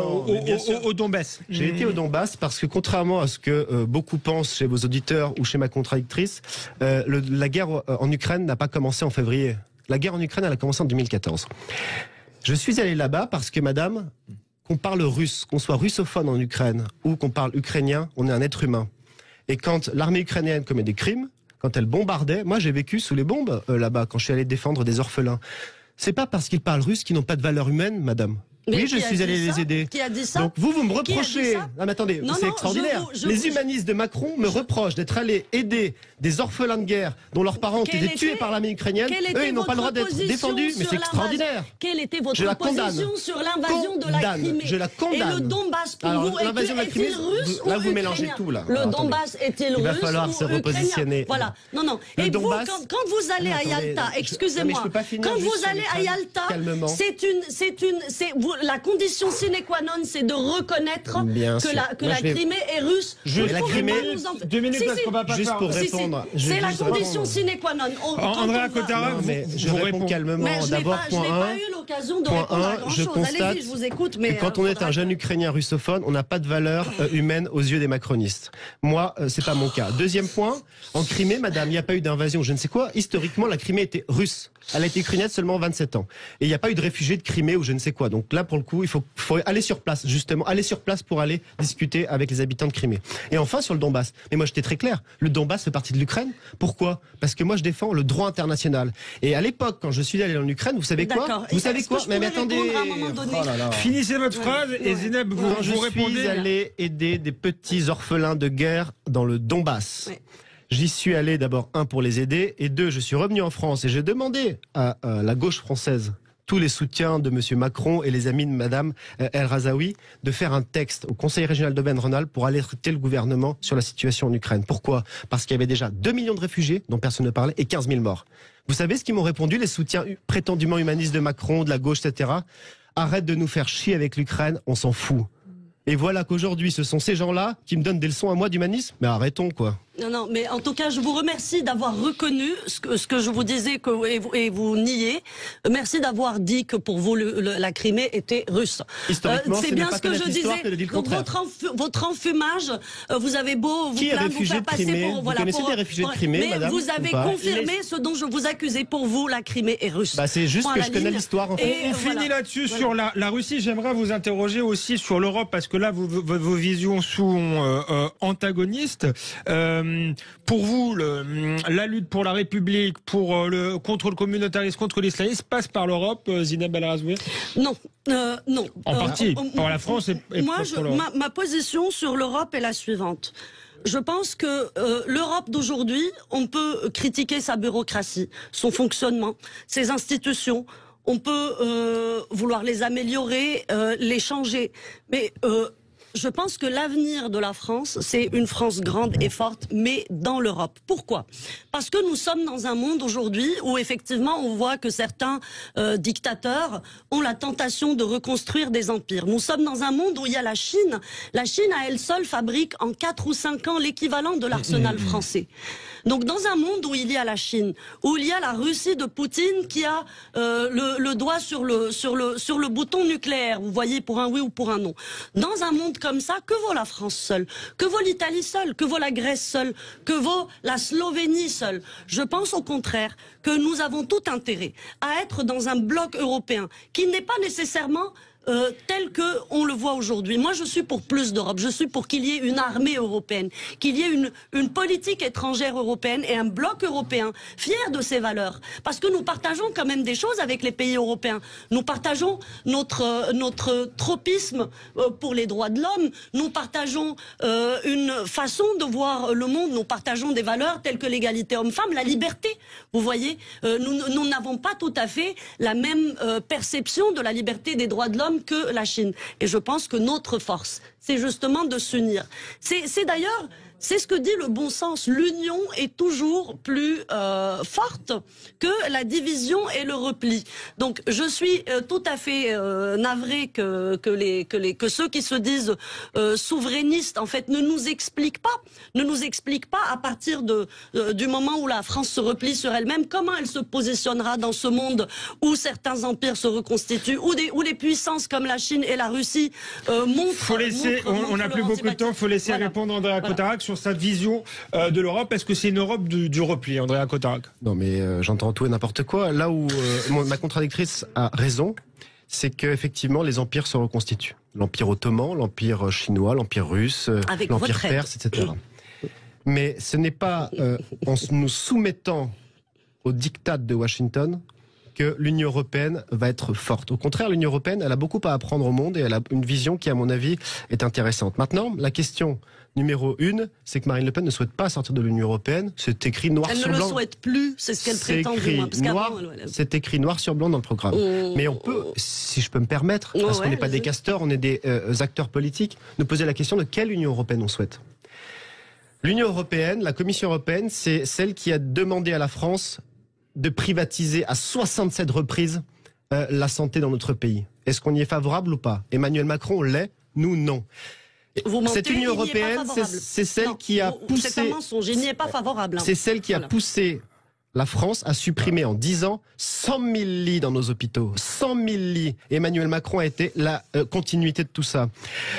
au Donbass? J'ai été au Donbass parce que contrairement à ce que beaucoup pensent chez vos auditeurs ou chez ma contradictrice, la guerre en Ukraine n'a pas commencé en février. La guerre en Ukraine, elle a commencé en 2014. Je suis allé là-bas parce que, madame, qu'on parle russe, qu'on soit russophone en Ukraine ou qu'on parle ukrainien, on est un être humain. Et quand l'armée ukrainienne commet des crimes, quand elle bombardait, moi j'ai vécu sous les bombes là-bas, quand je suis allé défendre des orphelins. C'est pas parce qu'ils parlent russe qu'ils n'ont pas de valeur humaine, madame. Oui, je suis allé les aider. Qui a dit ça? Donc vous me reprochez. Non mais attendez, c'est extraordinaire. Les humanistes de Macron me reprochent d'être allés aider des orphelins de guerre dont leurs parents ont été tués par l'armée ukrainienne. Eux, ils n'ont pas le droit d'être défendus. Mais c'est extraordinaire. Quelle était votre position sur l'invasion de la Crimée? Je la condamne. Et le Donbass, pour vous, est-il russe ou là, vous mélangez tout, là. Le Donbass est-il russe ou ukrainien? Il va falloir se repositionner. Voilà. Non. Et vous, quand vous allez à Yalta, excusez-moi, quand vous allez à Yalta, la condition sine qua non, c'est de reconnaître que la Crimée est russe. La Crimée, 2 minutes parce qu'on va pas juste pour répondre. C'est la condition sine qua non. Andrea Cotara, je réponds calmement. D'abord, point 1. Je n'ai pas eu l'occasion de répondre à grand chose. Allez-y, je vous écoute. Mais quand on est un jeune Ukrainien russophone, on n'a pas de valeur humaine aux yeux des macronistes. Moi, c'est pas mon cas. Deuxième point, en Crimée, madame, il n'y a pas eu d'invasion, je ne sais quoi. Historiquement, la Crimée était russe. Elle a été ukrainienne seulement 27 ans. Et il n'y a pas eu de réfugiés de Crimée ou je ne sais quoi. Donc là, pour le coup, il faut aller sur place, justement. Aller sur place pour aller discuter avec les habitants de Crimée. Et enfin, sur le Donbass. Mais moi, j'étais très clair. Le Donbass fait partie de l'Ukraine. Pourquoi? Parce que moi, je défends le droit international. Et à l'époque, quand je suis allé en Ukraine, vous savez quoi? Vous savez quoi? Mais attendez. Finissez votre phrase et Zineb, vous répondez. Je suis allé aider des petits orphelins de guerre dans le Donbass. Oui. J'y suis allé d'abord, 1, pour les aider, et 2, je suis revenu en France et j'ai demandé à la gauche française, tous les soutiens de M. Macron et les amis de Mme El Razaoui, de faire un texte au Conseil régional d'Auvergne-Rhône-Alpes pour alerter le gouvernement sur la situation en Ukraine. Pourquoi? Parce qu'il y avait déjà 2 millions de réfugiés, dont personne ne parlait, et 15 000 morts. Vous savez ce qu'ils m'ont répondu, les soutiens prétendument humanistes de Macron, de la gauche, etc. Arrête de nous faire chier avec l'Ukraine, on s'en fout. Et voilà qu'aujourd'hui, ce sont ces gens-là qui me donnent des leçons à moi d'humanisme. Mais arrêtons, quoi. Non, mais en tout cas, je vous remercie d'avoir reconnu ce que je vous disais et vous niez. Merci d'avoir dit que pour vous, la Crimée était russe. Historiquement, c'est bien ce que je disais. Donc, votre enfumage, vous avez beau vous plaindre, vous faire passer pour... Vous connaissez des réfugiés de Crimée, mais madame, vous avez confirmé ce dont je vous accusais. Pour vous, la Crimée est russe. C'est juste que je connais l'histoire, en fait. On finit là-dessus sur la Russie. J'aimerais vous interroger aussi sur l'Europe, parce que là, vos visions sont antagonistes. Pour vous, la lutte pour la République, contre le communautarisme, contre l'islamisme, passe par l'Europe, Zineb El Razoui? Non. Non. En partie, par la France et moi, pour l'Europe. Ma position sur l'Europe est la suivante. Je pense que l'Europe d'aujourd'hui, on peut critiquer sa bureaucratie, son fonctionnement, ses institutions. on peut vouloir les améliorer, les changer, mais je pense que l'avenir de la France, c'est une France grande et forte, mais dans l'Europe. Pourquoi? Parce que nous sommes dans un monde aujourd'hui où effectivement on voit que certains dictateurs ont la tentation de reconstruire des empires. Nous sommes dans un monde où il y a la Chine. La Chine à elle seule fabrique en 4 ou 5 ans l'équivalent de l'arsenal français. Donc dans un monde où il y a la Chine, où il y a la Russie de Poutine qui a le doigt sur le bouton nucléaire, vous voyez, pour un oui ou pour un non. Dans un monde comme ça, que vaut la France seule? Que vaut l'Italie seule? Que vaut la Grèce seule? Que vaut la Slovénie seule? Je pense au contraire que nous avons tout intérêt à être dans un bloc européen qui n'est pas nécessairement tel que on le voit aujourd'hui. Moi, je suis pour plus d'Europe. Je suis pour qu'il y ait une armée européenne, qu'il y ait une politique étrangère européenne et un bloc européen fier de ses valeurs. Parce que nous partageons quand même des choses avec les pays européens. Nous partageons notre tropisme pour les droits de l'homme. Nous partageons une façon de voir le monde. Nous partageons des valeurs telles que l'égalité homme-femme, la liberté. Vous voyez, nous n'avons pas tout à fait la même perception de la liberté des droits de l'homme que la Chine. Et je pense que notre force, c'est justement de s'unir. C'est d'ailleurs, c'est ce que dit le bon sens. L'union est toujours plus forte que la division et le repli. Donc je suis tout à fait navrée que ceux qui se disent souverainistes en fait ne nous expliquent pas à partir du moment où la France se replie sur elle-même, comment elle se positionnera dans ce monde où certains empires se reconstituent, où les puissances comme la Chine et la Russie montrent. On n'a plus beaucoup de temps. Il faut laisser répondre Andréa Cotarac sur sa vision de l'Europe. Est-ce que c'est une Europe du repli, Andréa Cotarac? Non, mais j'entends tout et n'importe quoi. Là où ma contradictrice a raison, c'est qu'effectivement, les empires se reconstituent. L'Empire ottoman, l'Empire chinois, l'Empire russe, l'Empire perse, etc. Mais ce n'est pas en nous soumettant au diktat de Washington que l'Union européenne va être forte. Au contraire, l'Union européenne, elle a beaucoup à apprendre au monde et elle a une vision qui, à mon avis, est intéressante. Maintenant, la question numéro 1, c'est que Marine Le Pen ne souhaite pas sortir de l'Union européenne. C'est écrit noir sur blanc. Elle ne le souhaite plus, c'est ce qu'elle prétend. C'est écrit noir sur blanc dans le programme. Mais on peut, si je peux me permettre, parce qu'on n'est pas des castors, on est des acteurs politiques, nous poser la question de quelle Union européenne on souhaite. L'Union européenne, la Commission européenne, c'est celle qui a demandé à la France de privatiser à 67 reprises la santé dans notre pays. Est-ce qu'on y est favorable ou pas? Emmanuel Macron l'est, nous non. Cette Union européenne, c'est celle qui a poussé... C'est un mensonge, il n'y est pas favorable. C'est celle qui a poussé la France à supprimer en 10 ans 100 000 lits dans nos hôpitaux. 100 000 lits. Emmanuel Macron a été la continuité de tout ça.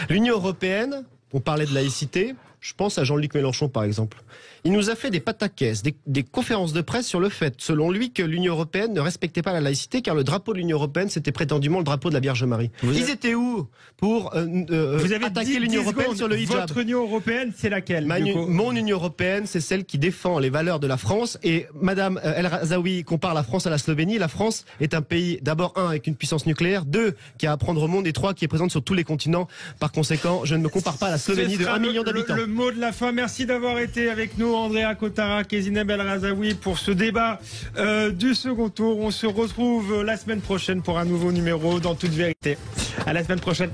L'Union européenne, on parlait de laïcité, je pense à Jean-Luc Mélenchon par exemple. Il nous a fait des pataquès, des conférences de presse sur le fait, selon lui, que l'Union européenne ne respectait pas la laïcité, car le drapeau de l'Union européenne, c'était prétendument le drapeau de la Vierge Marie. Ils étaient où pour attaquer l'Union européenne sur le hijab? Votre Union européenne, c'est laquelle? Mon Union européenne, c'est celle qui défend les valeurs de la France. Et Madame El Razaoui compare la France à la Slovénie. La France est un pays, d'abord, 1, avec une puissance nucléaire, 2, qui a à apprendre au monde, et 3, qui est présente sur tous les continents. Par conséquent, je ne me compare pas à la Slovénie de 1 million d'habitants. Le mot de la fin. Merci d'avoir été avec nous, Andréa Cotarac et Zineb El Razaoui, pour ce débat du second tour. On se retrouve la semaine prochaine pour un nouveau numéro dans Toute Vérité. À la semaine prochaine.